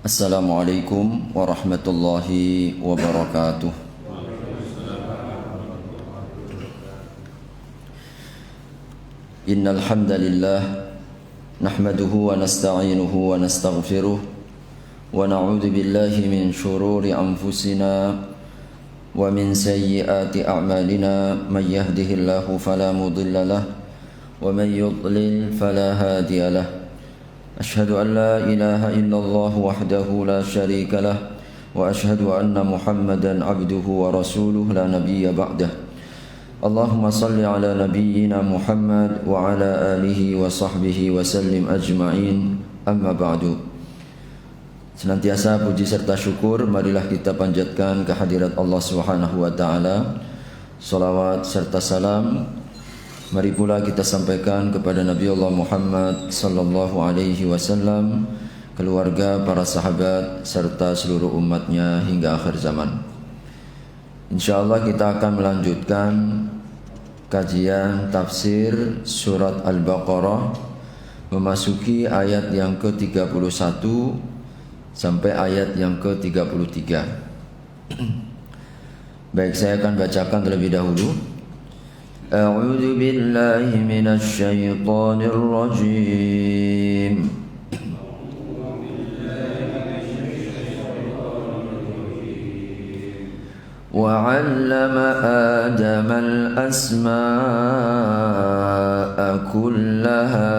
Assalamualaikum warahmatullahi wabarakatuh. Innal hamdalillah nahmaduhu wa nasta'inuhu wa nastaghfiruh wa na'udzu billahi min shururi anfusina wa min sayyiati a'malina may yahdihillahu fala mudilla lahu wa man yudlil fala hadiya lahu. أشهد أن لا إله إلا الله وحده لا شريك له وأشهد أن محمدا عبده ورسوله لا نبي بعده اللهم صل على نبينا محمد وعلى آله وصحبه وسلم أجمعين أما بعد. Senantiasa puji serta syukur marilah kita panjatkan kehadirat Allah Subhanahu wa taala. Salawat serta salam mari pula kita sampaikan kepada Nabi Allah Muhammad sallallahu alaihi wasallam, keluarga, para sahabat serta seluruh umatnya hingga akhir zaman. Insyaallah kita akan melanjutkan kajian tafsir surat Al-Baqarah memasuki ayat yang ke-31 sampai ayat yang ke-33. Baik, saya akan bacakan terlebih dahulu. أعوذ بالله من الشيطان الرجيم وعلم آدم الأسماء كلها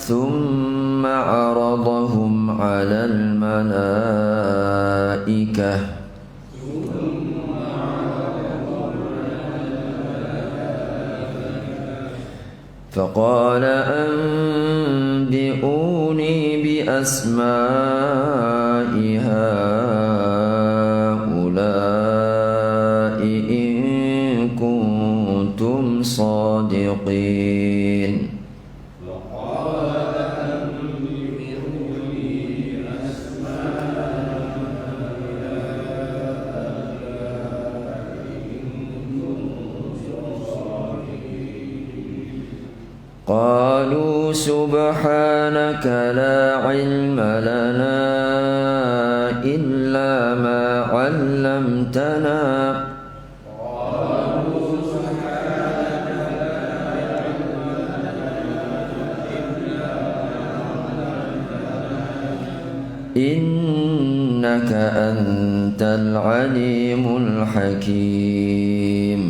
ثم عرضهم على الملائكة فقال أنبئوني بأسماء هؤلاء إن كنتم صادقين. قالوا سبحانك لا علم لنا إلا ما علمتنا إنك أنت العليم الحكيم.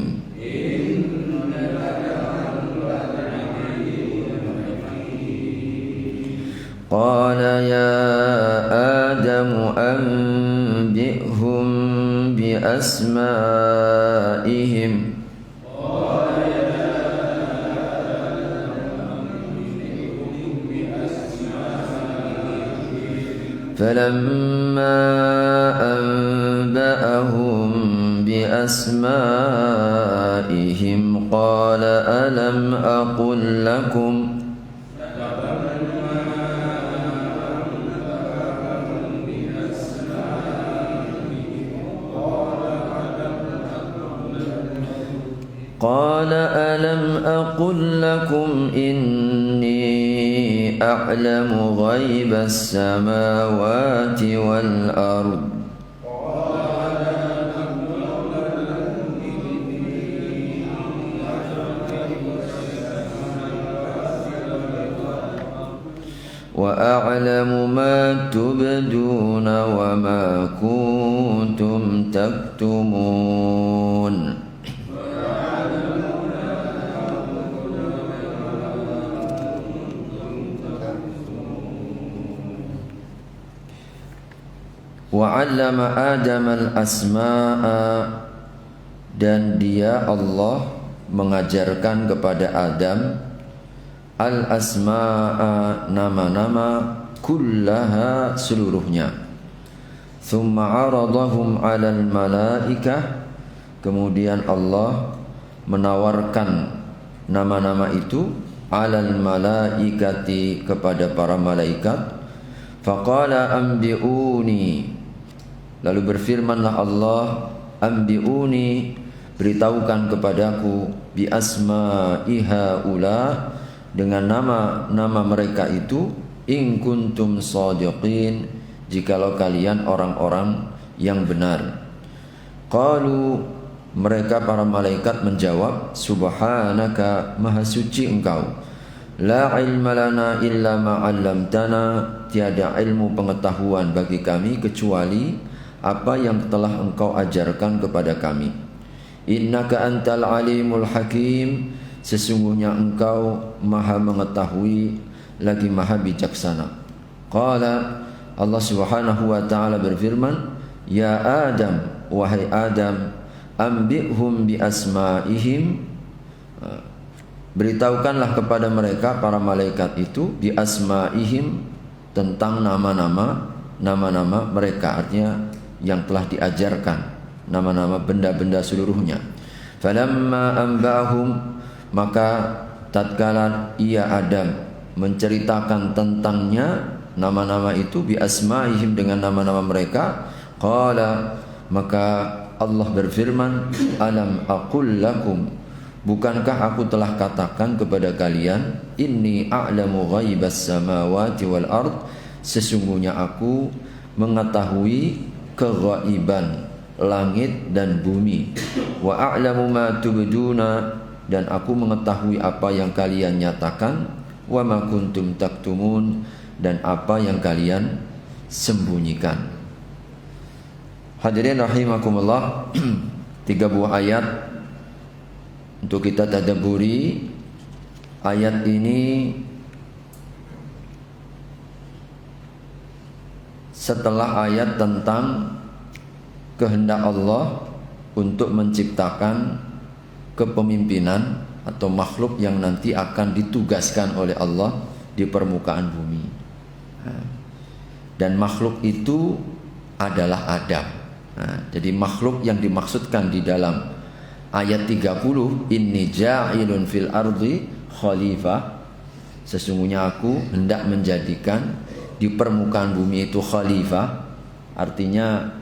قال يا آدم أنبئهم بأسمائهم فلما أنبأهم بأسمائهم قال ألم أقل لكم قال ألم أقل لكم إني أعلم غيب السماوات والأرض وأعلم ما تبدون وما كنتم تكتمون. وَعَلَّمَ آدَمَ الْأَسْمَاءَ dan dia Allah mengajarkan kepada Adam al-asma'a nama-nama kullaha seluruhnya. Thumma 'aradahum 'alal malaikah, kemudian Allah menawarkan nama-nama itu 'alal malaikati kepada para malaikat. Faqala anbi'uni, lalu berfirmanlah Allah, anbi'uni, beritahukan kepadaku bi asma'iha ula, dengan nama-nama mereka itu, in kuntum shadiqin, jikalau kalian orang-orang yang benar. Qalu, mereka para malaikat menjawab, subhanaka, maha suci engkau, la ilma lana illa ma 'allamtana, tiada ilmu pengetahuan bagi kami kecuali apa yang telah engkau ajarkan kepada kami. Innaka antal alimul hakim, sesungguhnya engkau maha mengetahui lagi maha bijaksana. Qala, Allah Subhanahu wa taala berfirman, ya Adam, wahai Adam, ambihum bi asma'ihim, beritahukanlah kepada mereka para malaikat itu bi asma'ihim, tentang nama-nama mereka, artinya yang telah diajarkan, nama-nama benda-benda seluruhnya. Falamma ambahum, maka tatkala ia Adam menceritakan tentangnya nama-nama itu bi asma'ihim, dengan nama-nama mereka, qala, maka Allah berfirman, alam aqul lakum, bukankah aku telah katakan kepada kalian, inni a'lamu ghaibas samawati wal ard, sesungguhnya aku mengetahui keghaiban langit dan bumi, wa a'lamu ma tubduna, dan aku mengetahui apa yang kalian nyatakan, wa ma kuntum taktumun, dan apa yang kalian sembunyikan. Hadirin rahimakumullah, 3 buah ayat untuk kita tadabburi. Ayat ini setelah ayat tentang kehendak Allah untuk menciptakan kepemimpinan atau makhluk yang nanti akan ditugaskan oleh Allah di permukaan bumi. Dan makhluk itu adalah Adam. Jadi makhluk yang dimaksudkan di dalam ayat 30, inni ja'ilun fil ardi khalifah, sesungguhnya aku hendak menjadikan di permukaan bumi itu khalifah, artinya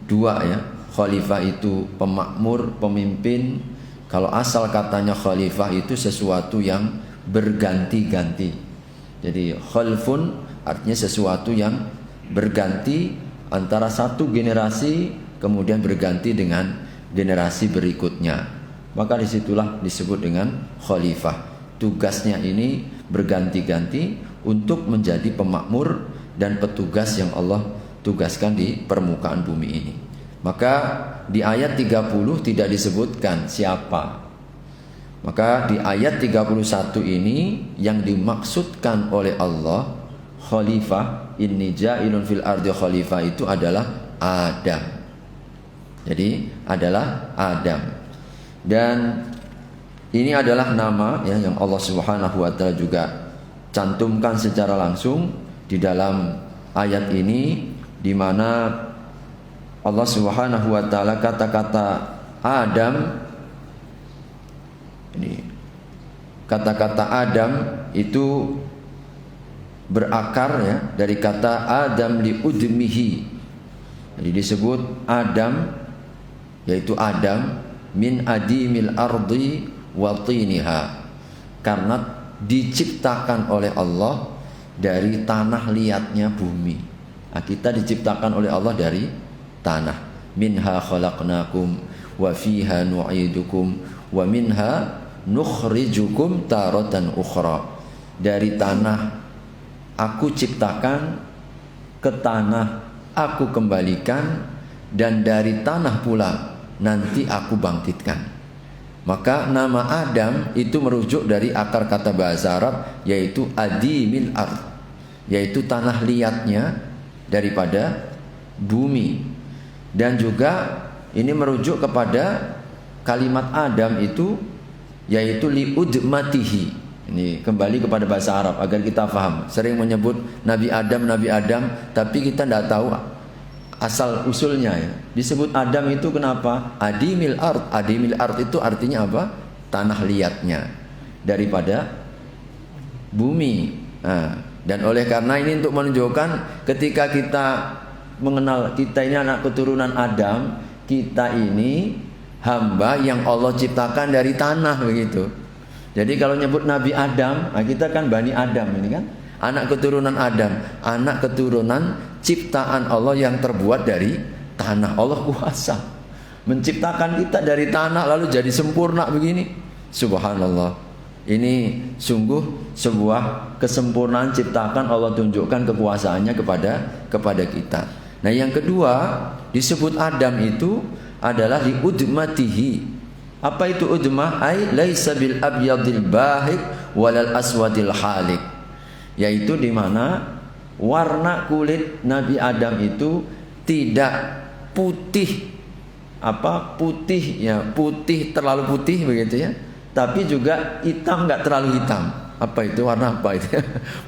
2 ya. Khalifah itu pemakmur, pemimpin. Kalau asal katanya khalifah itu sesuatu yang berganti-ganti. Jadi khalfun artinya sesuatu yang berganti antara satu generasi kemudian berganti dengan generasi berikutnya. Maka disitulah disebut dengan khalifah. Tugasnya ini berganti-ganti untuk menjadi pemakmur dan petugas yang Allah tugaskan di permukaan bumi ini. Maka di ayat 30 tidak disebutkan siapa. Maka di ayat 31 ini yang dimaksudkan oleh Allah khalifah, inni ja'ilun fil ardi khalifah, itu adalah Adam. Jadi adalah Adam. Dan ini adalah nama ya, yang Allah Subhanahu wa taala juga cantumkan secara langsung di dalam ayat ini, di mana Allah Subhanahu wa taala kata-kata Adam ini, kata-kata Adam itu berakar ya dari kata Adam li udmihi. Jadi disebut Adam, yaitu Adam min adimil ardi wa tiniha, karena diciptakan oleh Allah dari tanah liatnya bumi. Nah, kita diciptakan oleh Allah dari tanah. Minha khalaqnakum wa fiha nu'idukum wa minha nukhrijukum taratan ukhra. Dari tanah aku ciptakan, ke tanah aku kembalikan, dan dari tanah pula nanti aku bangkitkan. Maka nama Adam itu merujuk dari akar kata bahasa Arab, yaitu adimil ard, yaitu tanah liatnya daripada bumi. Dan juga ini merujuk kepada kalimat Adam itu, yaitu liudmatihi. Ini kembali kepada bahasa Arab agar kita paham. Sering menyebut Nabi Adam, tapi kita tidak tahu asal usulnya ya. Disebut Adam itu kenapa? Adimil ard. Adimil ard itu artinya apa? Tanah liatnya daripada bumi. Nah, dan oleh karena ini untuk menunjukkan ketika kita mengenal kita ini anak keturunan Adam, kita ini hamba yang Allah ciptakan dari tanah begitu. Jadi kalau nyebut Nabi Adam, nah kita kan Bani Adam ini kan, anak keturunan Adam, anak keturunan ciptaan Allah yang terbuat dari tanah. Allah kuasa menciptakan kita dari tanah lalu jadi sempurna begini. Subhanallah. Ini sungguh sebuah kesempurnaan ciptakan Allah tunjukkan kekuasaannya kepada kita. Nah, yang kedua disebut Adam itu adalah li udmatihi. Apa itu udmah? Ai laisa bil abyadil bahik walal aswadil halik. Yaitu di mana warna kulit Nabi Adam itu tidak putih putih ya, putih terlalu putih begitu ya. Tapi juga hitam nggak terlalu hitam. Apa itu warna apa itu?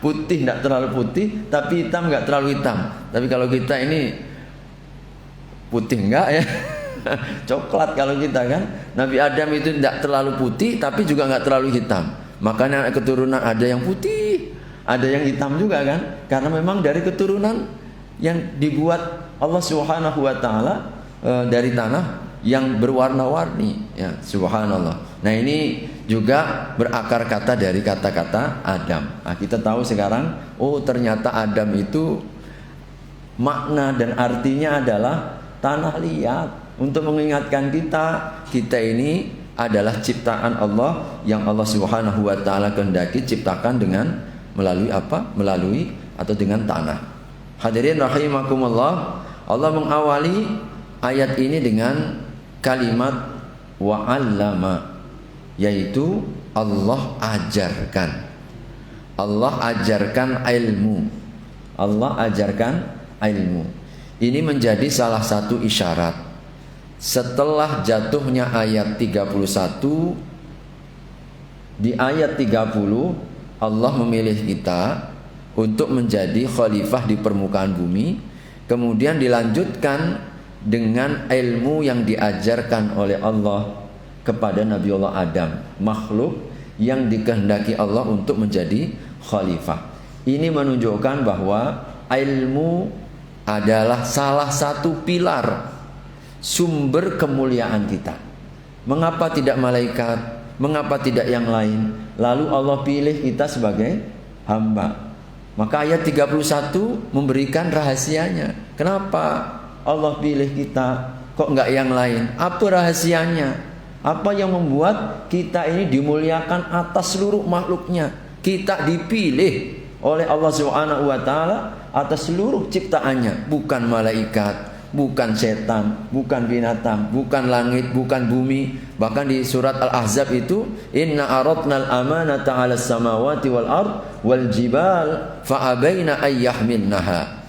Putih nggak terlalu putih, tapi hitam nggak terlalu hitam. Tapi kalau kita ini putih enggak ya, coklat kalau kita kan. Nabi Adam itu tidak terlalu putih, tapi juga nggak terlalu hitam. Makanya keturunan ada yang putih, ada yang hitam juga kan. Karena memang dari keturunan yang dibuat Allah Subhanahu Wa Taala dari tanah yang berwarna-warni ya, subhanallah. Nah, ini juga berakar kata dari kata-kata Adam. Nah, kita tahu sekarang, oh ternyata Adam itu makna dan artinya adalah tanah liat. Untuk mengingatkan kita ini adalah ciptaan Allah yang Allah Subhanahu Wa Taala kehendaki ciptakan dengan melalui apa? Melalui atau dengan tanah. Hadirin rahimakumullah, Allah mengawali ayat ini dengan kalimat wa'allama, yaitu Allah ajarkan. Allah ajarkan ilmu. Allah ajarkan ilmu. Ini menjadi salah satu isyarat. Setelah jatuhnya ayat 31, di ayat 30 Allah memilih kita untuk menjadi khalifah di permukaan bumi. Kemudian dilanjutkan dengan ilmu yang diajarkan oleh Allah kepada Nabi Allah Adam, makhluk yang dikehendaki Allah untuk menjadi khalifah. Ini menunjukkan bahwa ilmu adalah salah satu pilar sumber kemuliaan kita. Mengapa tidak malaikat? Mengapa tidak yang lain? Lalu Allah pilih kita sebagai hamba. Maka ayat 31 memberikan rahasianya. Kenapa Allah pilih kita, kok enggak yang lain? Apa rahasianya? Apa yang membuat kita ini dimuliakan atas seluruh makhluknya? Kita dipilih oleh Allah Subhanahu Wa Taala atas seluruh ciptaannya, bukan malaikat, bukan setan, bukan binatang, bukan langit, bukan bumi. Bahkan di surat Al-Ahzab itu, inna aradnal amanata 'alas samawati wal ard wal jibal fa abaina ayyahmilnaha.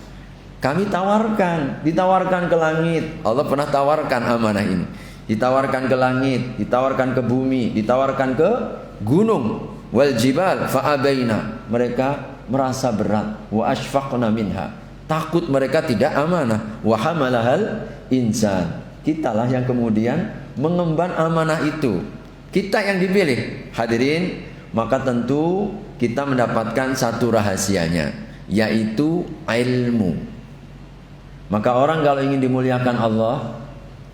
Kami ditawarkan ke langit. Allah pernah tawarkan amanah ini. Ditawarkan ke langit, ditawarkan ke bumi, ditawarkan ke gunung. Wal jibal fa'abaina. Mereka merasa berat. Wa ashfaqna minha. Takut mereka tidak amanah. Wa hamalahal insan. Kitalah yang kemudian mengemban amanah itu. Kita yang dipilih. Hadirin, maka tentu kita mendapatkan satu rahasianya, yaitu ilmu. Maka orang kalau ingin dimuliakan Allah,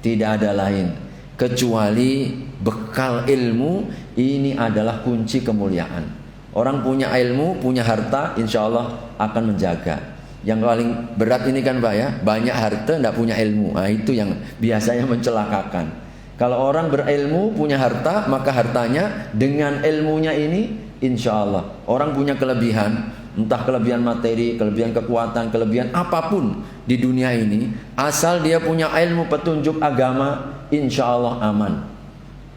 tidak ada lain kecuali bekal ilmu. Ini adalah kunci kemuliaan. Orang punya ilmu, punya harta, insya Allah akan menjaga. Yang paling berat ini kan Pak ya, banyak harta tidak punya ilmu. Nah, itu yang biasanya mencelakakan. Kalau orang berilmu, punya harta, maka hartanya dengan ilmunya ini, insya Allah orang punya kelebihan. Entah kelebihan materi, kelebihan kekuatan, kelebihan apapun di dunia ini, asal dia punya ilmu petunjuk agama, insya Allah aman.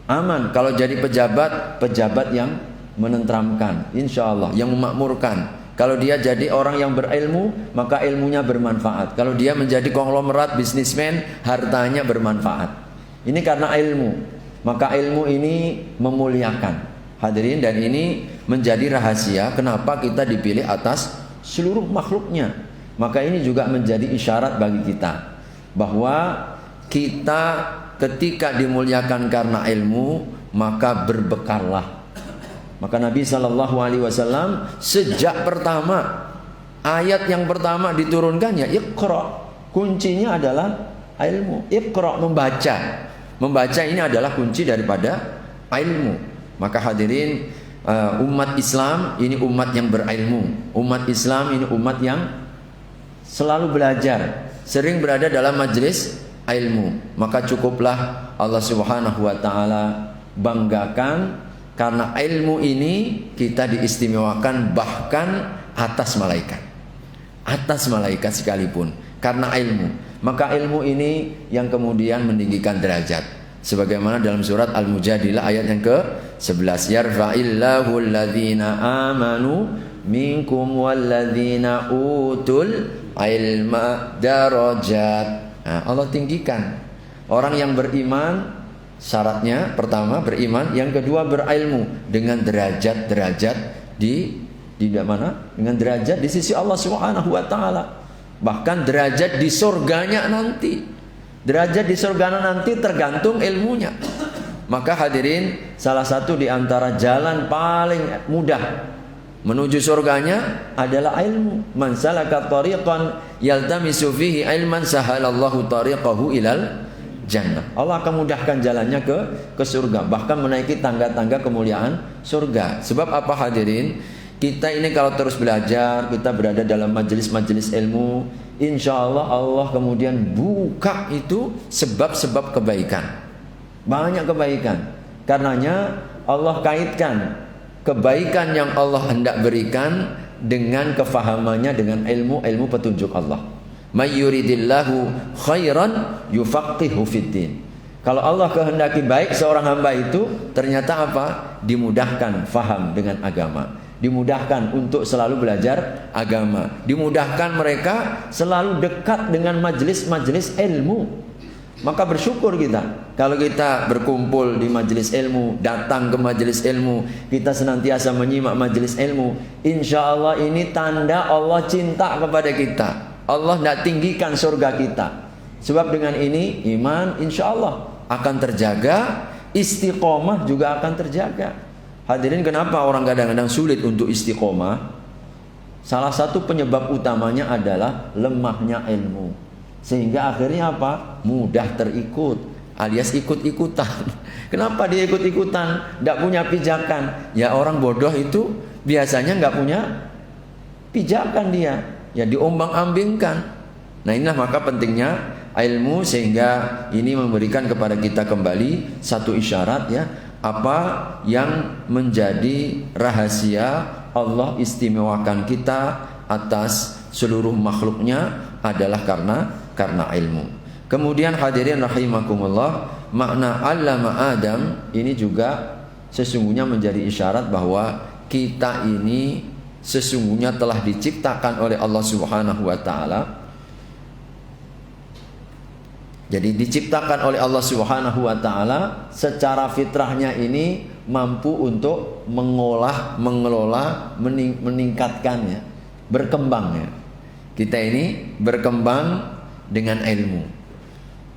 Aman. Kalau jadi pejabat yang menenteramkan, insya Allah, yang memakmurkan. Kalau dia jadi orang yang berilmu, maka ilmunya bermanfaat. Kalau dia menjadi konglomerat bisnismen, hartanya bermanfaat. Ini karena ilmu. Maka ilmu ini memuliakan. Hadirin, dan ini menjadi rahasia kenapa kita dipilih atas seluruh makhluknya. Maka ini juga menjadi isyarat bagi kita bahwa kita ketika dimuliakan karena ilmu, maka berbekallah. Maka Nabi SAW sejak pertama ayat yang pertama diturunkannya Iqra, kuncinya adalah ilmu. Iqra, membaca. Membaca ini adalah kunci daripada ilmu. Maka hadirin, umat Islam ini umat yang berilmu. Umat Islam ini umat yang selalu belajar, sering berada dalam majelis ilmu. Maka cukuplah Allah Subhanahu wa taala banggakan, karena ilmu ini kita diistimewakan bahkan atas malaikat. Atas malaikat sekalipun karena ilmu. Maka ilmu ini yang kemudian meninggikan derajat. Sebagaimana dalam surat Al-Mujadilah ayat yang ke-11, yarfa'illahu alladhina amanu minkum walladzina utul ilma darajat. Nah, Allah tinggikan orang yang beriman. Syaratnya pertama beriman, yang kedua berilmu, dengan derajat-derajat di mana? Dengan derajat di sisi Allah Subhanahu wa taala. Bahkan derajat di surganya nanti. Derajat di surganya nanti tergantung ilmunya. Maka hadirin, salah satu di antara jalan paling mudah menuju surganya adalah ilmu. Man salaka tariqan yaltamisu fihi ilman sahalallahu tariqahu ilal jannah. Allah akan mudahkan jalannya ke surga, bahkan menaiki tangga-tangga kemuliaan surga. Sebab apa hadirin? Kita ini kalau terus belajar, kita berada dalam majelis-majelis ilmu, insya Allah Allah kemudian buka itu sebab-sebab kebaikan. Banyak kebaikan. Karenanya Allah kaitkan kebaikan yang Allah hendak berikan dengan kefahamannya, dengan ilmu petunjuk Allah. May yuridillahu khairan yufaqihu fiddin. Kalau Allah kehendaki baik seorang hamba itu, ternyata apa? Dimudahkan faham dengan agama. Dimudahkan untuk selalu belajar agama. Dimudahkan mereka selalu dekat dengan majelis-majelis ilmu. Maka bersyukur kita kalau kita berkumpul di majelis ilmu, datang ke majelis ilmu, kita senantiasa menyimak majelis ilmu. Insya Allah ini tanda Allah cinta kepada kita. Allah tidak tinggikan surga kita. Sebab dengan ini iman insya Allah akan terjaga, istiqomah juga akan terjaga. Hadirin, kenapa orang kadang-kadang sulit untuk istiqomah? Salah satu penyebab utamanya adalah lemahnya ilmu. Sehingga akhirnya apa? Mudah terikut, alias ikut-ikutan. Kenapa dia ikut-ikutan? Tidak punya pijakan. Ya orang bodoh itu biasanya nggak punya pijakan dia. Ya diombang-ambingkan. Nah inilah maka pentingnya ilmu, sehingga ini memberikan kepada kita kembali satu isyarat ya, apa yang menjadi rahasia Allah istimewakan kita atas seluruh makhluknya adalah karena ilmu. Kemudian hadirin rahimakumullah, makna allama Adam ini juga sesungguhnya menjadi isyarat bahwa kita ini sesungguhnya telah diciptakan oleh Allah Subhanahu wa taala. Jadi diciptakan oleh Allah Subhanahu wa taala, secara fitrahnya ini mampu untuk mengolah, mengelola, meningkatkannya, berkembangnya. Kita ini berkembang dengan ilmu.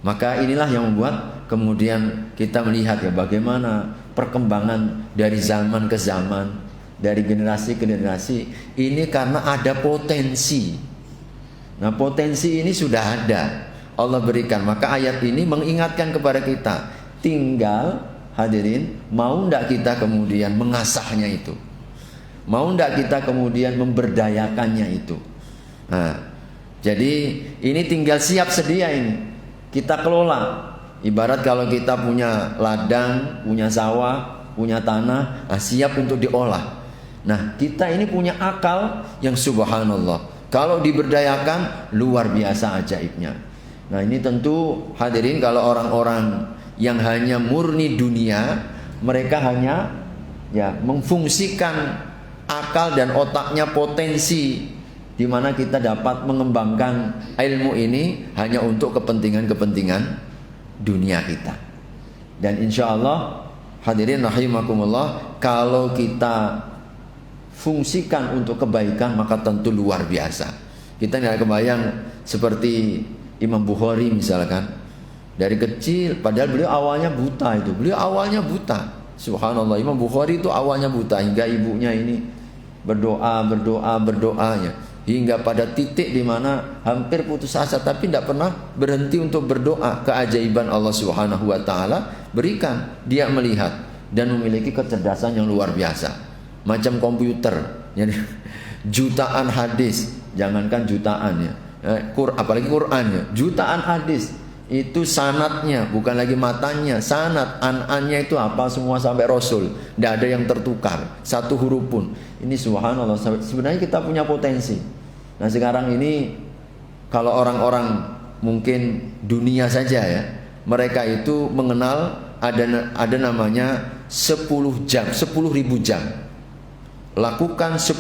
Maka inilah yang membuat kemudian kita melihat ya bagaimana perkembangan dari zaman ke zaman, dari generasi ke generasi. Ini karena ada potensi. Nah, potensi ini sudah ada, Allah berikan. Maka ayat ini mengingatkan kepada kita, tinggal hadirin mau tidak kita kemudian mengasahnya itu, mau tidak kita kemudian memberdayakannya itu. Nah, jadi ini tinggal siap sedia ini kita kelola. Ibarat kalau kita punya ladang, punya sawah, punya tanah, siap untuk diolah. Nah, kita ini punya akal yang subhanallah, kalau diberdayakan luar biasa ajaibnya. Nah, ini tentu hadirin, kalau orang-orang yang hanya murni dunia, mereka hanya ya memfungsikan akal dan otaknya potensi, di mana kita dapat mengembangkan ilmu ini hanya untuk kepentingan-kepentingan dunia kita. Dan insya Allah hadirin rahimakumullah, kalau kita fungsikan untuk kebaikan maka tentu luar biasa. Kita nggak kebayang seperti Imam Bukhari misalkan, dari kecil, padahal beliau awalnya buta itu. Beliau awalnya buta. Subhanallah, Imam Bukhari itu awalnya buta hingga ibunya ini berdoa ya. hingga pada titik di mana hampir putus asa, tapi tidak pernah berhenti untuk berdoa. Keajaiban Allah Subhanahu wa taala berikan, dia melihat dan memiliki kecerdasan yang luar biasa. Macam komputer. Jadi jutaan hadis, jangankan jutaan ya. Apalagi Quran ya, jutaan hadis. Itu sanadnya, bukan lagi matanya, sanad, an'annya itu apa semua sampai Rasul. Tidak ada yang tertukar, satu huruf pun. Ini subhanallah, sebenarnya kita punya potensi. Nah sekarang ini kalau orang-orang mungkin dunia saja ya, mereka itu mengenal ada namanya 10 jam, 10.000 jam. Lakukan 10.000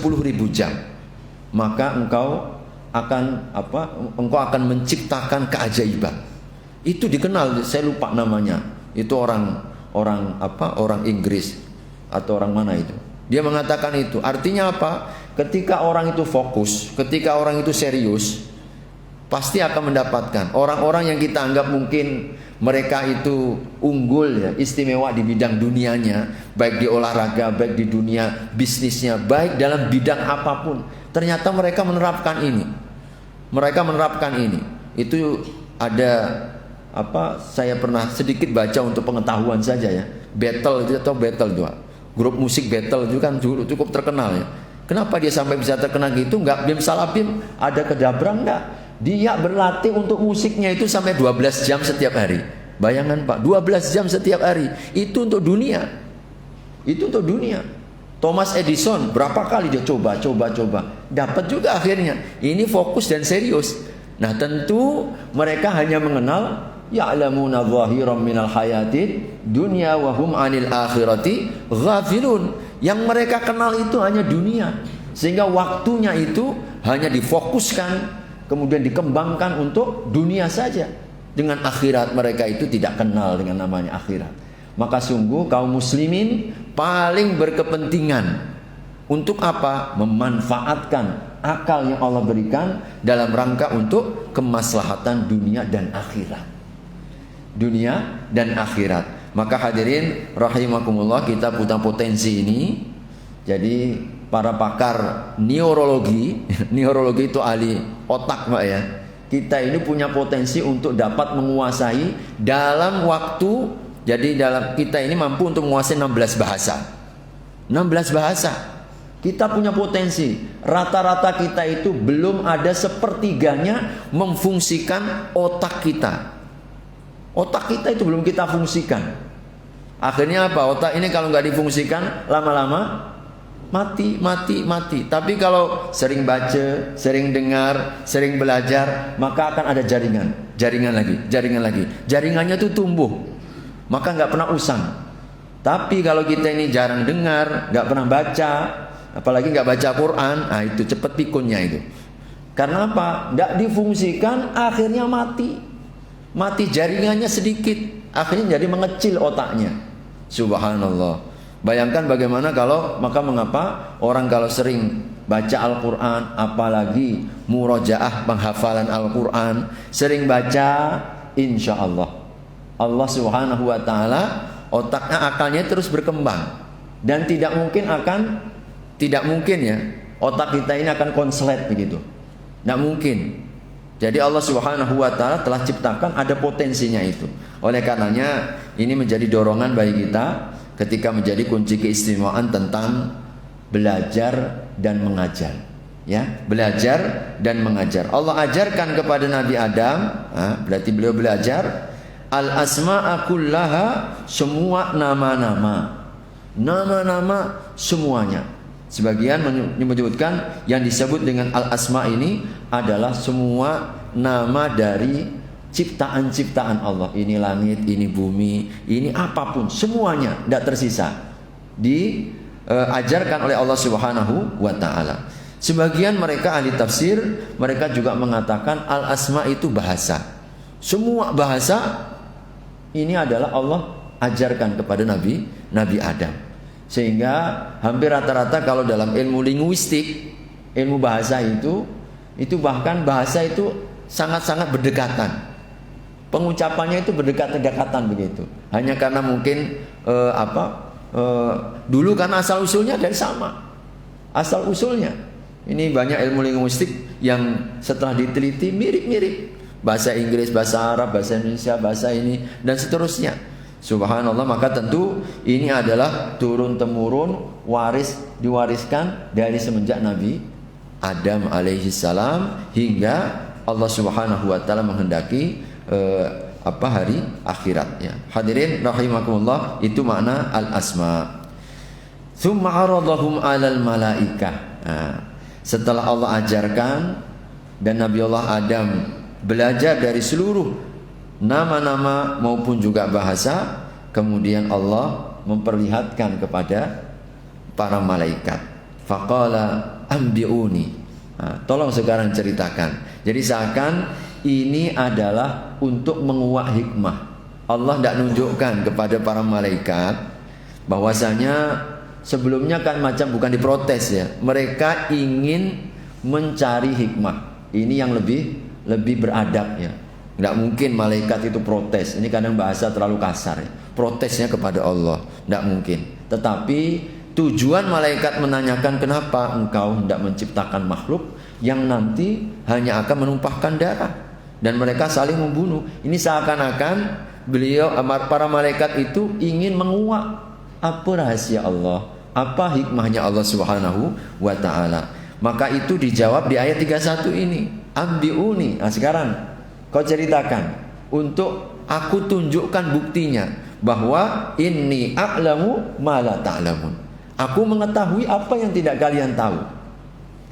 jam, maka engkau akan menciptakan keajaiban. Itu dikenal, saya lupa namanya. Itu orang Inggris atau orang mana itu. Dia mengatakan itu. Artinya apa? Ketika orang itu fokus, ketika orang itu serius, pasti akan mendapatkan. Orang-orang yang kita anggap mungkin mereka itu unggul ya, istimewa di bidang dunianya, baik di olahraga, baik di dunia bisnisnya, baik dalam bidang apapun. Ternyata mereka menerapkan ini. Mereka menerapkan ini. Itu ada saya pernah sedikit baca untuk pengetahuan saja ya. Battle itu atau battle itu, grup musik battle itu kan cukup terkenal ya. Kenapa dia sampai bisa terkenal gitu? Enggak bim salah bim, ada kedabrang enggak? Dia berlatih untuk musiknya itu sampai 12 jam setiap hari. Bayangan Pak, 12 jam setiap hari. Itu untuk dunia. Itu untuk dunia. Thomas Edison berapa kali dia coba. Dapat juga akhirnya. Ini fokus dan serius. Nah tentu mereka hanya mengenal ya'lamuna zahiran minal hayatid dunya wa hum 'anil akhirati ghafilun. Yang mereka kenal itu hanya dunia, sehingga waktunya itu hanya difokuskan, kemudian dikembangkan untuk dunia saja. Dengan akhirat mereka itu tidak kenal dengan namanya akhirat. Maka sungguh kaum muslimin paling berkepentingan untuk apa? Memanfaatkan akal yang Allah berikan dalam rangka untuk kemaslahatan dunia dan akhirat. Dunia dan akhirat. Maka hadirin rahimakumullah, kita punya potensi ini. Jadi para pakar neurologi, neurologi itu ahli otak Pak ya. Kita ini punya potensi untuk dapat menguasai dalam waktu. Jadi dalam kita ini mampu untuk menguasai 16 bahasa. 16 bahasa. Kita punya potensi. Rata-rata kita itu belum ada sepertiganya memfungsikan otak kita. Otak kita itu belum kita fungsikan. Akhirnya apa? Otak ini kalau nggak difungsikan, lama-lama mati. Tapi kalau sering baca, sering dengar, sering belajar, maka akan ada jaringan lagi. Jaringannya itu tumbuh, maka nggak pernah usang. Tapi kalau kita ini jarang dengar, nggak pernah baca, apalagi nggak baca Quran, itu cepet pikunnya itu. Karena apa? Nggak difungsikan, akhirnya mati jaringannya sedikit, akhirnya jadi mengecil otaknya. Subhanallah. Bayangkan bagaimana mengapa orang kalau sering baca Al-Quran, apalagi murojaah penghafalan Al-Quran, sering baca, insya Allah Subhanahu wa ta'ala otaknya, akalnya terus berkembang. Dan tidak mungkin ya otak kita ini akan konslet begitu. Tidak mungkin. Jadi Allah Subhanahu wa ta'ala telah ciptakan ada potensinya itu. Oleh karenanya ini menjadi dorongan bagi kita ketika menjadi kunci keistimewaan tentang belajar dan mengajar. Ya, belajar dan mengajar. Allah ajarkan kepada Nabi Adam, berarti beliau belajar al-asma'a kullaha, semua nama-nama semuanya. Sebagian menyebutkan yang disebut dengan al-asma ini adalah semua nama dari ciptaan-ciptaan Allah. Ini langit, ini bumi, ini apapun, semuanya tidak tersisa. Diajarkan oleh Allah Subhanahu wa ta'ala. Sebagian mereka ahli tafsir, mereka juga mengatakan al-asma itu bahasa. Semua bahasa ini adalah Allah ajarkan kepada Nabi Adam. Sehingga hampir rata-rata kalau dalam ilmu linguistik, ilmu bahasa itu bahkan bahasa itu sangat-sangat berdekatan. Pengucapannya itu berdekat-dekatan begitu. Hanya karena mungkin dulu karena asal usulnya dari sama. Asal usulnya. Ini banyak ilmu linguistik yang setelah diteliti mirip-mirip. Bahasa Inggris, bahasa Arab, bahasa Indonesia, bahasa ini dan seterusnya. Subhanallah, maka tentu ini adalah turun-temurun diwariskan dari semenjak Nabi Adam alaihi salam hingga Allah Subhanahu wa taala menghendaki hari akhirat ya. Hadirin rahimakumullah, itu makna al-asma. Tsumma aradahum 'alal malaikah. Setelah Allah ajarkan dan Nabi Allah Adam belajar dari seluruh nama-nama maupun juga bahasa, kemudian Allah memperlihatkan kepada para malaikat. Faqala ambiuni. Tolong sekarang ceritakan. Jadi seakan ini adalah untuk menguak hikmah. Allah tidak nunjukkan kepada para malaikat bahwasanya sebelumnya kan macam bukan diprotes ya. Mereka ingin mencari hikmah. Ini yang lebih beradab ya. Tidak mungkin malaikat itu protes. Ini kadang bahasa terlalu kasar ya. Protesnya kepada Allah. Tidak mungkin. Tetapi tujuan malaikat menanyakan, kenapa engkau tidak menciptakan makhluk yang nanti hanya akan menumpahkan darah dan mereka saling membunuh. Ini seakan-akan para malaikat itu ingin menguak apa rahasia Allah, apa hikmahnya Allah Subhanahu wa ta'ala. Maka itu dijawab di ayat 31 ini. Ambiuni. Nah sekarang kau ceritakan, untuk aku tunjukkan buktinya bahwa inni a'lamu ma la ta'lamun. Aku mengetahui apa yang tidak kalian tahu.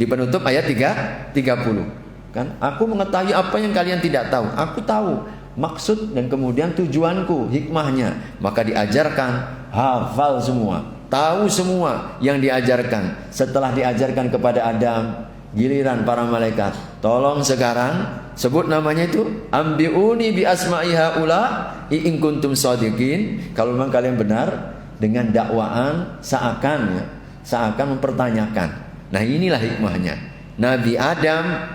Di penutup ayat 30 kan, aku mengetahui apa yang kalian tidak tahu. Aku tahu maksud dan kemudian tujuanku, hikmahnya. Maka diajarkan, hafal semua, tahu semua yang diajarkan. Setelah diajarkan kepada Adam, giliran para malaikat, tolong sekarang sebut namanya itu, ambiuni bi asma'i haula in kuntum shadiqin. Kalau memang kalian benar, dengan dakwaan seakan mempertanyakan. Nah inilah hikmahnya. Nabi Adam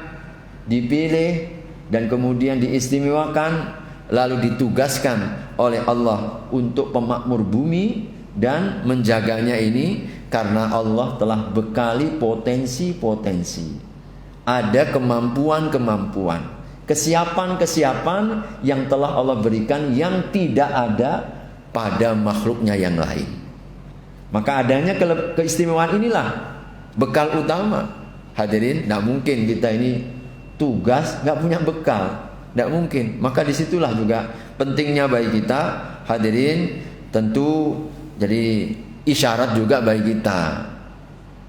dipilih dan kemudian diistimewakan, lalu ditugaskan oleh Allah untuk pemakmur bumi dan menjaganya ini, karena Allah telah bekali potensi-potensi. Ada kemampuan-kemampuan, kesiapan-kesiapan yang telah Allah berikan yang tidak ada pada makhluknya yang lain. Maka adanya keistimewaan inilah bekal utama. Hadirin, tidak mungkin kita ini tugas nggak punya bekal, tidak mungkin. Maka disitulah juga pentingnya bagi kita, hadirin, tentu jadi isyarat juga bagi kita.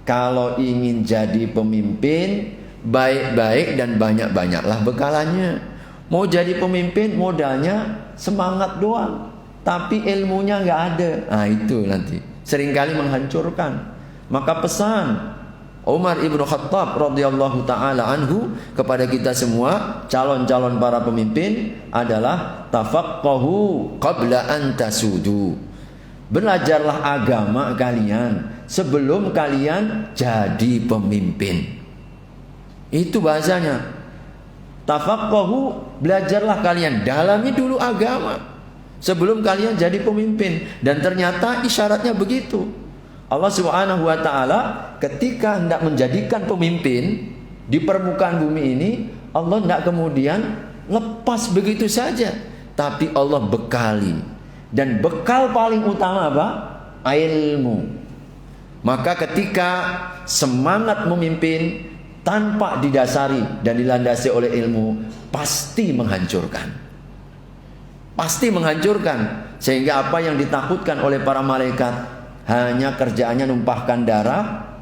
Kalau ingin jadi pemimpin, baik-baik dan banyak-banyaklah bekalannya. Mau jadi pemimpin modalnya semangat doang, tapi ilmunya nggak ada. Nah itu nanti seringkali menghancurkan. Maka pesan Umar ibn Khattab radhiyallahu taala anhu kepada kita semua calon-calon para pemimpin adalah tafaqahu qabla an tasudu. Belajarlah agama kalian sebelum kalian jadi pemimpin. Itu bahasanya. Tafaqahu, belajarlah kalian, dalami dulu agama sebelum kalian jadi pemimpin. Dan ternyata isyaratnya begitu. Allah Subhanahu wa ta'ala ketika hendak menjadikan pemimpin di permukaan bumi ini, Allah tidak kemudian lepas begitu saja, tapi Allah bekali. Dan bekal paling utama apa? Ilmu. Maka ketika semangat memimpin tanpa didasari dan dilandasi oleh ilmu, pasti menghancurkan. Pasti menghancurkan. Sehingga apa yang ditakutkan oleh para malaikat, hanya kerjaannya numpahkan darah,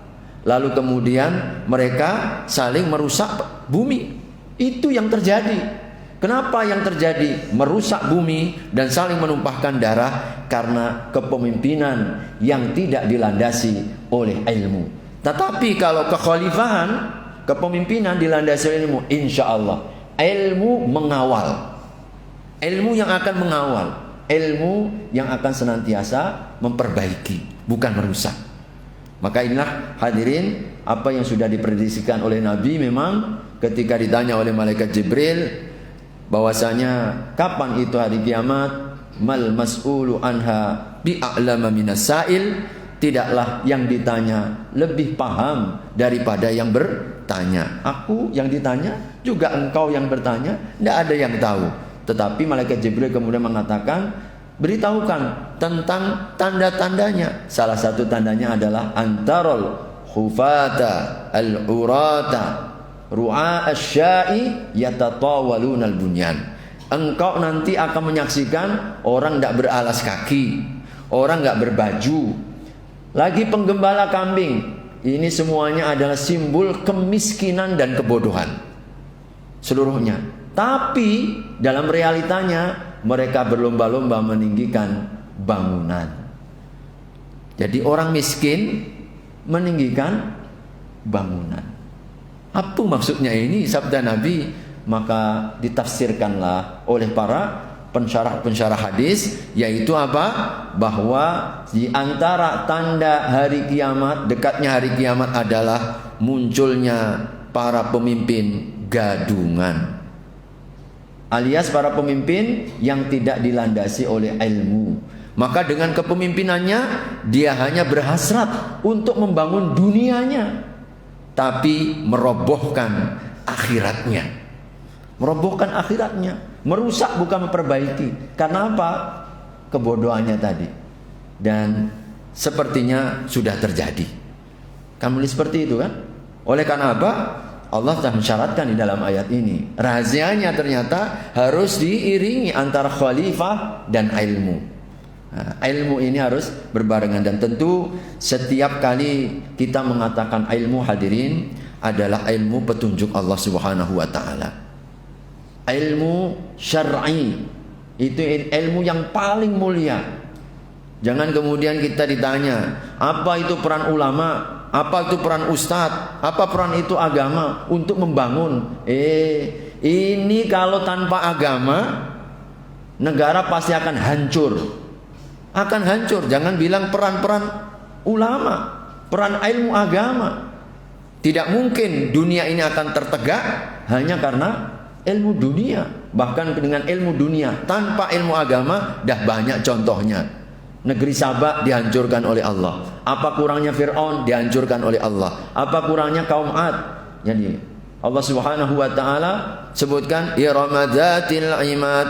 lalu kemudian mereka saling merusak bumi. Itu yang terjadi. Kenapa yang terjadi? Merusak bumi dan saling menumpahkan darah karena kepemimpinan yang tidak dilandasi oleh ilmu. Tetapi kalau kekhalifahan, kepemimpinan dilandasi oleh ilmu, insya Allah ilmu mengawal. Ilmu yang akan mengawal, ilmu yang akan senantiasa memperbaiki, bukan merusak. Maka inilah hadirin apa yang sudah diprediksikan oleh Nabi. Memang ketika ditanya oleh malaikat Jibril bahwasanya kapan itu hari kiamat, mal mas'ulu anha bi'a'lama minas sa'il, tidaklah yang ditanya lebih paham daripada yang bertanya. Aku yang ditanya, juga engkau yang bertanya, tidak ada yang tahu. Tetapi malaikat Jibril kemudian mengatakan, beritahukan tentang tanda-tandanya. Salah satu tandanya adalah antarul khufata al-urata ru'a asya'i yatatawaluna al-bunyan. Engkau nanti akan menyaksikan orang tidak beralas kaki, orang tidak berbaju, lagi penggembala kambing. Ini semuanya adalah simbol kemiskinan dan kebodohan seluruhnya. Tapi dalam realitanya mereka berlomba-lomba meninggikan bangunan. Jadi orang miskin meninggikan bangunan. Apa maksudnya ini sabda Nabi? Maka ditafsirkanlah oleh para pensyarah hadis, yaitu apa? Bahwa di antara tanda hari kiamat, dekatnya hari kiamat adalah munculnya para pemimpin gadungan, alias para pemimpin yang tidak dilandasi oleh ilmu. Maka dengan kepemimpinannya dia hanya berhasrat untuk membangun dunianya, tapi merobohkan akhiratnya. Merobohkan akhiratnya, merusak bukan memperbaiki. Karena apa? Kebodohannya tadi. Dan sepertinya sudah terjadi. Kamu lihat seperti itu kan? Oleh karena apa? Allah telah mensyaratkan di dalam ayat ini. Rahasianya ternyata harus diiringi antara khalifah dan ilmu. Nah, ilmu ini harus berbarengan. Dan tentu setiap kali kita mengatakan ilmu, hadirin, adalah ilmu petunjuk Allah Subhanahu wa ta'ala. Ilmu syar'i itu ilmu yang paling mulia. Jangan kemudian kita ditanya, apa itu peran ulama, apa itu peran ustadz, apa peran itu agama untuk membangun. Ini kalau tanpa agama, negara pasti akan hancur. Akan hancur. Jangan bilang peran-peran ulama, peran ilmu agama. Tidak mungkin dunia ini akan tertegak hanya karena ilmu dunia. Bahkan dengan ilmu dunia tanpa ilmu agama dah banyak contohnya. Negeri Sabak dihancurkan oleh Allah. Apa kurangnya Fir'aun? Dihancurkan oleh Allah. Apa kurangnya kaum Ad? Jadi Allah Subhanahu wa ta'ala sebutkan Iramadatil imad.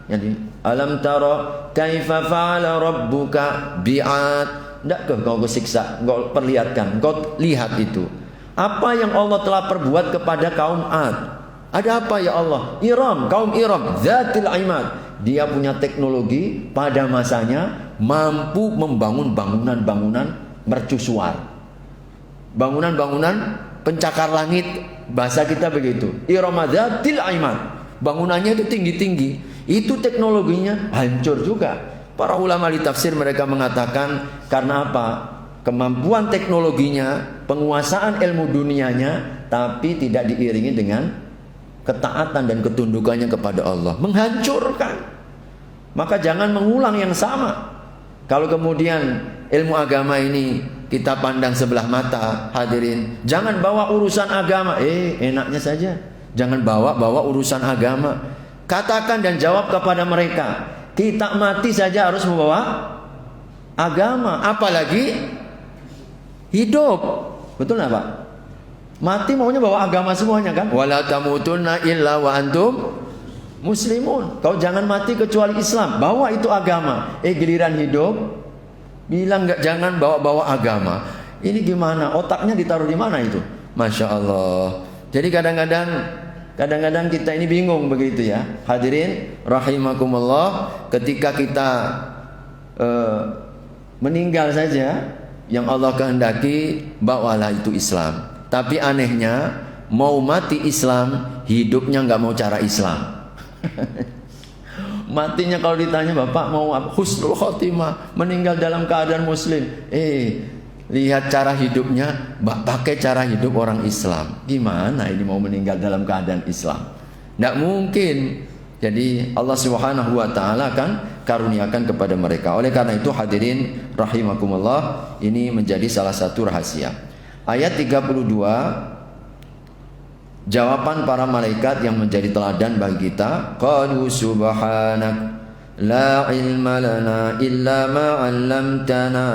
Jadi alam tara kaifa fa'ala rabbuka bi'ad. Tidakkah kau kesiksa? Kau perlihatkan, kau lihat itu. Apa yang Allah telah perbuat kepada kaum Ad? Ada apa ya Allah? Iram, kaum Iram, Zatil imad. Dia punya teknologi pada masanya, mampu membangun bangunan-bangunan mercusuar, bangunan-bangunan pencakar langit. Bahasa kita begitu. Iram Zatil imad. Bangunannya itu tinggi-tinggi. Itu teknologinya hancur juga. Para ulama di tafsir mereka mengatakan karena apa? Kemampuan teknologinya, penguasaan ilmu dunianya, tapi tidak diiringi dengan ketaatan dan ketundukannya kepada Allah, menghancurkan. Maka jangan mengulang yang sama. Kalau kemudian ilmu agama ini kita pandang sebelah mata, hadirin, jangan bawa urusan agama. Enaknya saja, jangan bawa urusan agama. Katakan dan jawab kepada mereka, kita mati saja harus membawa agama, apalagi hidup. Betul nggak Pak? Mati maunya bawa agama semuanya kan? Wala tamutunna illa wa antum muslimun. Kau jangan mati kecuali Islam. Bawa itu agama. Giliran hidup bilang nggak, jangan bawa agama. Ini gimana? Otaknya ditaruh di mana itu? Masya Allah. Jadi kadang-kadang kita ini bingung begitu ya. Hadirin rahimakumullah, ketika kita meninggal saja, yang Allah kehendaki bawalah itu Islam. Tapi anehnya mau mati Islam, hidupnya nggak mau cara Islam. Matinya kalau ditanya, Bapak mau apa? Husnul khotimah, meninggal dalam keadaan Muslim. Lihat cara hidupnya, pakai cara hidup orang Islam. Gimana ini mau meninggal dalam keadaan Islam? Nggak mungkin. Jadi Allah Subhanahu wa ta'ala akan karuniakan kepada mereka. Oleh karena itu hadirin rahimakumullah, ini menjadi salah satu rahasia. Ayat 32, jawaban para malaikat yang menjadi teladan bagi kita. Qalu subhanak la ilma lana illa ma 'allamtana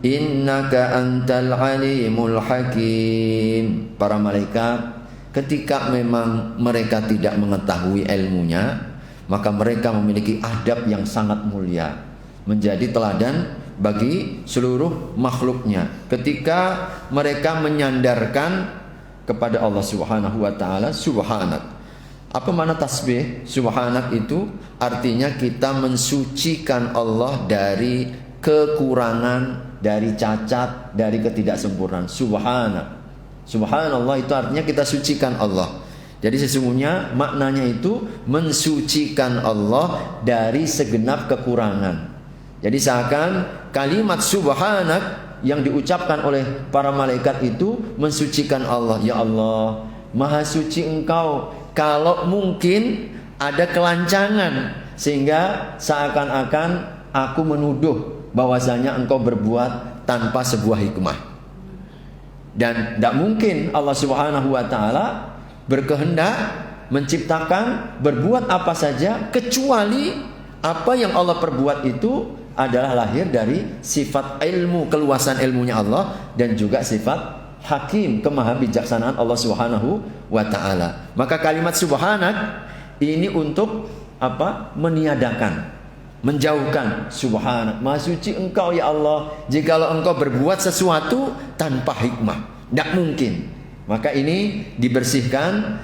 innaka antal alimul hakim. Para malaikat ketika memang mereka tidak mengetahui ilmunya, maka mereka memiliki adab yang sangat mulia, menjadi teladan bagi seluruh makhluknya ketika mereka menyandarkan kepada Allah Subhanahu wa taala. Subhanak. Apa makna tasbih? Subhanak itu artinya kita mensucikan Allah dari kekurangan, dari cacat, dari ketidaksempurnaan. Subhanak. Subhanallah itu artinya kita sucikan Allah. Jadi sesungguhnya maknanya itu mensucikan Allah dari segenap kekurangan. Jadi seakan kalimat subhanak yang diucapkan oleh para malaikat itu mensucikan Allah. Ya Allah, maha suci Engkau. Kalau mungkin ada kelancangan sehingga seakan-akan aku menuduh bahwasanya Engkau berbuat tanpa sebuah hikmah. Dan tidak mungkin Allah Subhanahu wa taala berkehendak menciptakan berbuat apa saja kecuali apa yang Allah perbuat itu adalah lahir dari sifat ilmu, keluasan ilmunya Allah, dan juga sifat hakim, kemahabijaksanaan Allah Subhanahu wa taala. Maka kalimat subhanak ini untuk apa? Meniadakan, menjauhkan. Subhanak, maha suci Engkau ya Allah, jikalau Engkau berbuat sesuatu tanpa hikmah, tidak mungkin. Maka ini dibersihkan,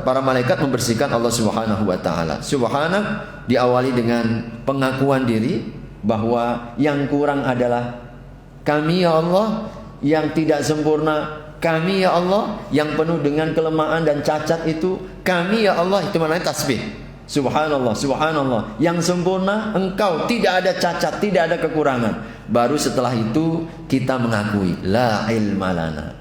para malaikat membersihkan Allah Subhanahu wa taala. Subhanak diawali dengan pengakuan diri bahwa yang kurang adalah kami ya Allah, yang tidak sempurna kami ya Allah, yang penuh dengan kelemahan dan cacat itu kami ya Allah. Itu maknanya tasbih. Subhanallah, subhanallah, yang sempurna Engkau, tidak ada cacat, tidak ada kekurangan. Baru setelah itu kita mengakui la ilma lana,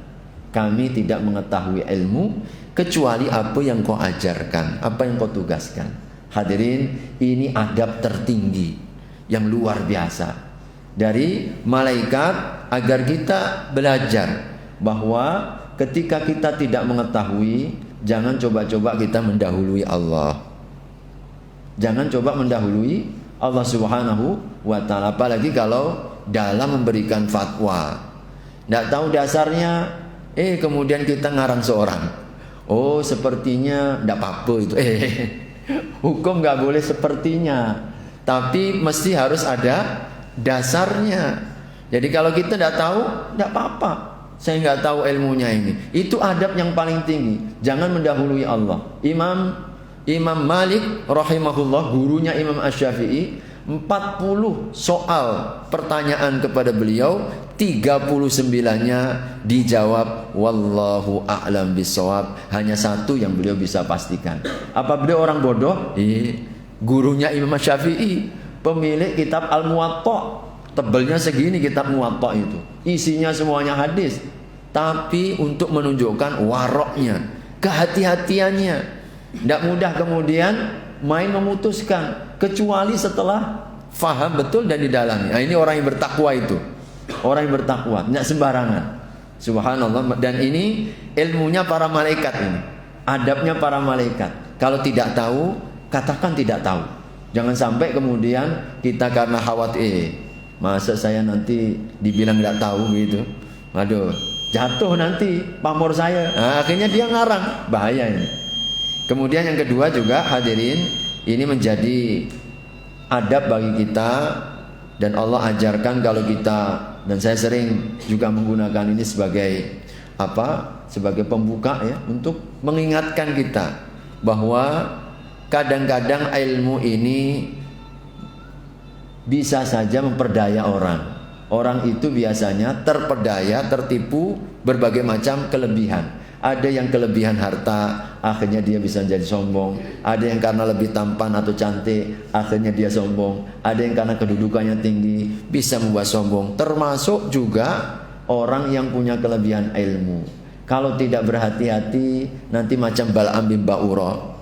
kami tidak mengetahui ilmu kecuali apa yang Kau ajarkan, apa yang Kau tugaskan. Hadirin, ini adab tertinggi yang luar biasa dari malaikat agar kita belajar bahwa ketika kita tidak mengetahui, jangan coba-coba kita mendahului Allah. Jangan coba mendahului Allah Subhanahu wa taala, apalagi kalau dalam memberikan fatwa. Tidak tahu dasarnya, kemudian kita ngarang seorang. Oh, sepertinya tidak apa-apa itu. Hukum nggak boleh sepertinya, tapi mesti harus ada dasarnya. Jadi kalau kita tidak tahu, tidak apa-apa. Saya nggak tahu ilmunya ini. Itu adab yang paling tinggi. Jangan mendahului Allah. Imam Malik rahimahullah, gurunya Imam Asy-Syafi'i, 40 soal pertanyaan kepada beliau, 39-nya dijawab wallahu a'lam bishawab. Hanya satu yang beliau bisa pastikan. Apa beliau orang bodoh? Gurunya Imam Syafi'i, pemilik kitab Al-Muwatta. Tebalnya segini kitab Muwatta itu. Isinya semuanya hadis. Tapi untuk menunjukkan waroknya, kehati-hatiannya. Tidak mudah kemudian main memutuskan, kecuali setelah faham betul dan didalami. Nah, ini orang yang bertakwa itu. Orang yang bertakwa, tidak sembarangan. Subhanallah. Dan ini ilmunya para malaikat ini. Adabnya para malaikat. Kalau tidak tahu, katakan tidak tahu. Jangan sampai kemudian kita karena khawatir, masa saya nanti dibilang tidak tahu gitu. Waduh, jatuh nanti pamor saya. Nah, akhirnya dia ngarang. Bahaya ini. Kemudian yang kedua juga hadirin, ini menjadi adab bagi kita, dan Allah ajarkan kalau kita, dan saya sering juga menggunakan ini sebagai sebagai pembuka ya, untuk mengingatkan kita bahwa kadang-kadang ilmu ini bisa saja memperdaya orang. Orang itu biasanya terpedaya, tertipu berbagai macam kelebihan. Ada yang kelebihan harta, akhirnya dia bisa jadi sombong. Ada yang karena lebih tampan atau cantik, akhirnya dia sombong. Ada yang karena kedudukannya tinggi, bisa membuat sombong. Termasuk juga orang yang punya kelebihan ilmu. Kalau tidak berhati-hati, nanti macam Bal'am bin Ba'ura,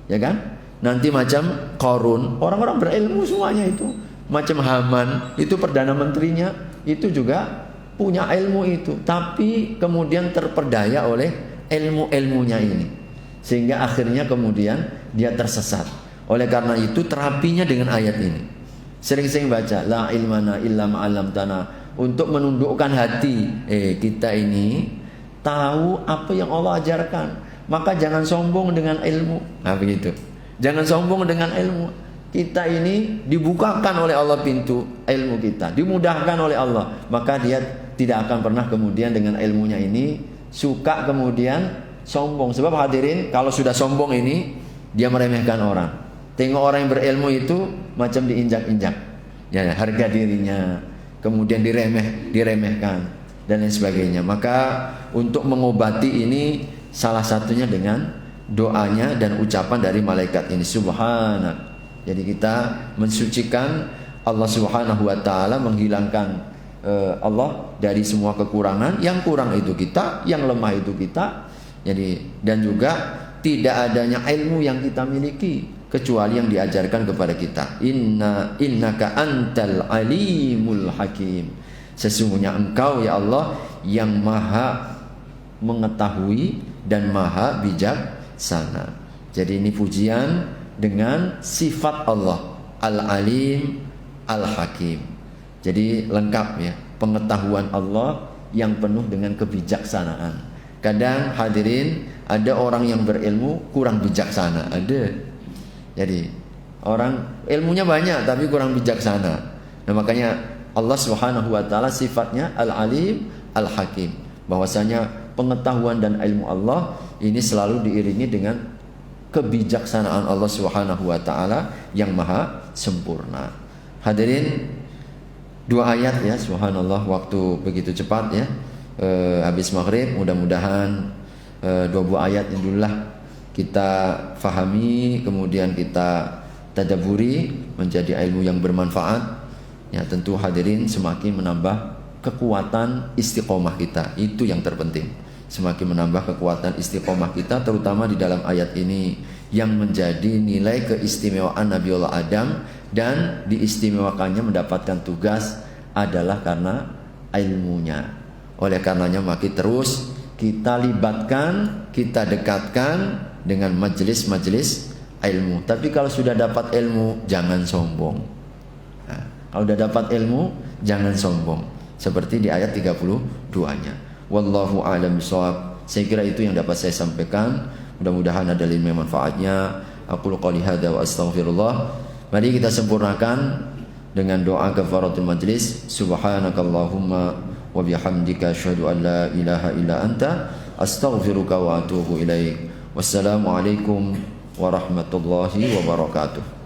ya kan? Nanti macam Qarun. Orang-orang berilmu semuanya itu. Macam Haman, itu perdana menterinya, itu juga punya ilmu itu, tapi kemudian terperdaya oleh ilmu-ilmunya ini, sehingga akhirnya kemudian dia tersesat. Oleh karena itu terapinya dengan ayat ini. Sering-sering baca la ilmana illa ma'allamtana untuk menundukkan hati. Kita ini tahu apa yang Allah ajarkan, maka jangan sombong dengan ilmu. Nah begitu. Jangan sombong dengan ilmu. Kita ini dibukakan oleh Allah pintu ilmu kita, dimudahkan oleh Allah, maka dia tidak akan pernah kemudian dengan ilmunya ini suka kemudian sombong. Sebab hadirin, kalau sudah sombong ini dia meremehkan orang. Tengok orang yang berilmu itu macam diinjak-injak, ya, harga dirinya, kemudian diremehkan dan lain sebagainya. Maka untuk mengobati ini salah satunya dengan doanya dan ucapan dari malaikat ini, subhanak. Jadi kita mensucikan Allah Subhanahu wa taala, menghilangkan Allah dari semua kekurangan. Yang kurang itu kita, yang lemah itu kita. Jadi, dan juga tidak adanya ilmu yang kita miliki kecuali yang diajarkan kepada kita. Innaka antal alimul hakim. Sesungguhnya engkau ya Allah yang maha mengetahui dan maha bijaksana. Jadi ini pujian dengan sifat Allah, Al-Alim, Al-Hakim. Jadi lengkap ya, pengetahuan Allah yang penuh dengan kebijaksanaan. Kadang hadirin, ada orang yang berilmu kurang bijaksana, ada. Jadi orang ilmunya banyak tapi kurang bijaksana. Nah makanya Allah Subhanahu wa taala sifatnya Al-Alim, Al-Hakim. Bahwasanya pengetahuan dan ilmu Allah ini selalu diiringi dengan kebijaksanaan Allah Subhanahu wa taala yang maha sempurna. Hadirin, 2 ayat ya, subhanallah, waktu begitu cepat ya. Habis maghrib, mudah-mudahan 2 buah ayat ini dululah kita fahami, kemudian kita tadabburi menjadi ilmu yang bermanfaat. Ya, tentu hadirin semakin menambah kekuatan istiqomah kita. Itu yang terpenting. Semakin menambah kekuatan istiqomah kita, terutama di dalam ayat ini yang menjadi nilai keistimewaan Nabiullah Adam, dan diistimewakannya mendapatkan tugas adalah karena ilmunya. Oleh karenanya makin terus kita libatkan, kita dekatkan dengan majelis-majelis ilmu. Tapi kalau sudah dapat ilmu, jangan sombong. Nah, kalau sudah dapat ilmu, jangan sombong. Seperti di ayat 32-nya. Wallahu a'lam bishawab. Saya kira itu yang dapat saya sampaikan. Mudah-mudahan ada ilmu manfaatnya. Aqulu qouli hadza wa astaghfirullah. Mari kita sempurnakan dengan doa kafaratul majlis. Subhanakallahumma wa bihamdika asyhadu an la ilaha illa anta astaghfiruka wa atubu ilaik. Wassalamualaikum warahmatullahi wabarakatuh.